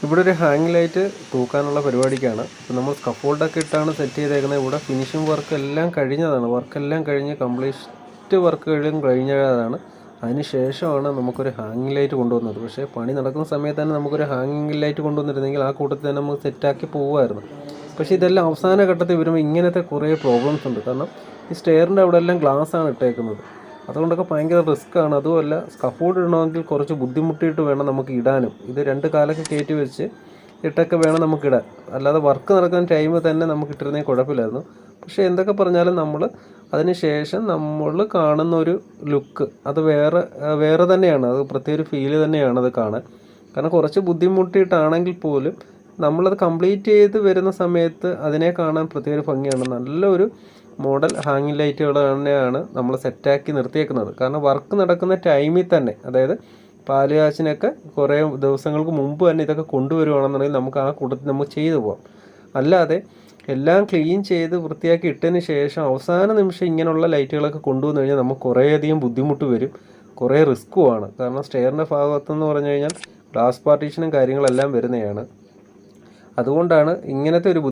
ഇവിടെ ഒരു hang light തൂക്കാനുള്ള പരിപാടിക്കാണ്. ഇപ്പോൾ നമ്മൾ സ്കഫോൾഡൊക്കെ ഇട്ടാണ് സെറ്റ് ചെയ്തേക്കുന്നത്. ഇവിടെ ഫിനിഷിംഗ് വർക്ക് എല്ലാം കഴിഞ്ഞതാണ്. വർക്കെല്ലാം കഴിഞ്ഞ് കംപ്ലീറ്റ് വർക്കുകളും കഴിഞ്ഞതാണ്. അതിന് ശേഷമാണ് നമുക്കൊരു ഹാങ്ങിങ് ലൈറ്റ് കൊണ്ടുവന്നത്. പക്ഷേ പണി നടക്കുന്ന സമയത്ത് തന്നെ നമുക്കൊരു ഹാങ്ങിങ് ലൈറ്റ് കൊണ്ടുവന്നിരുന്നെങ്കിൽ ആ കൂട്ടത്തിൽ തന്നെ നമുക്ക് സെറ്റാക്കി പോകുമായിരുന്നു. പക്ഷേ ഇതെല്ലാം അവസാന ഘട്ടത്തിൽ വരുമ്പോൾ ഇങ്ങനത്തെ കുറേ പ്രോബ്ലംസ് ഉണ്ട്. കാരണം ഈ സ്റ്റെയറിൻ്റെ അവിടെ എല്ലാം ഗ്ലാസ്സാണ് ഇട്ടേക്കുന്നത്. അതുകൊണ്ടൊക്കെ ഭയങ്കര റിസ്ക്കാണ്. അതുമല്ല, സ്കഫോൾഡ് ഇടണമെങ്കിൽ കുറച്ച് ബുദ്ധിമുട്ടിയിട്ട് വേണം നമുക്ക് ഇടാനും. ഇത് 2 കാലൊക്കെ കയറ്റി വെച്ച് ഇട്ടൊക്കെ വേണം നമുക്കിടാൻ. അല്ലാതെ വർക്ക് നടക്കുന്ന ടൈമിൽ തന്നെ നമുക്ക് ഇട്ടിരുന്നെങ്കിൽ കുഴപ്പമില്ലായിരുന്നു. പക്ഷേ എന്തൊക്കെ പറഞ്ഞാലും അതിന് ശേഷം നമ്മൾ കാണുന്ന ഒരു ലുക്ക് അത് വേറെ തന്നെയാണ്. അത് പ്രത്യേക ഒരു ഫീല് തന്നെയാണ് അത് കാണാൻ. കാരണം കുറച്ച് ബുദ്ധിമുട്ടിയിട്ടാണെങ്കിൽ പോലും നമ്മളത് കംപ്ലീറ്റ് ചെയ്ത് വരുന്ന സമയത്ത് അതിനെ കാണാൻ പ്രത്യേക ഒരു ഭംഗിയാണ്. നല്ലൊരു മോഡൽ ഹാങ്ങിങ് ലൈറ്റുകൾ തന്നെയാണ് നമ്മൾ സെറ്റാക്കി നിർത്തിയേക്കുന്നത്. കാരണം വർക്ക് നടക്കുന്ന ടൈമിൽ തന്നെ, അതായത് പാല് കാച്ചിനൊക്കെ കുറേ ദിവസങ്ങൾക്ക് മുമ്പ് തന്നെ ഇതൊക്കെ കൊണ്ടുവരുവാണെന്നുണ്ടെങ്കിൽ നമുക്ക് ആ കൂട്ടത്തിൽ നമുക്ക് ചെയ്തു പോകാം. അല്ലാതെ എല്ലാം ക്ലീൻ ചെയ്ത് വൃത്തിയാക്കി ഇട്ടതിന് ശേഷം അവസാന നിമിഷം ഇങ്ങനെയുള്ള ലൈറ്റുകളൊക്കെ കൊണ്ടുവന്നു കഴിഞ്ഞാൽ നമുക്ക് കുറേയധികം ബുദ്ധിമുട്ട് വരും, കുറേ റിസ്ക്കുമാണ്. കാരണം സ്റ്റെയറിൻ്റെ ഭാഗത്തെന്ന് പറഞ്ഞു കഴിഞ്ഞാൽ ഗ്ലാസ് പാർട്ടീഷനും കാര്യങ്ങളെല്ലാം വരുന്നതാണ്. അതുകൊണ്ടാണ് ഇങ്ങനത്തെ ഒരു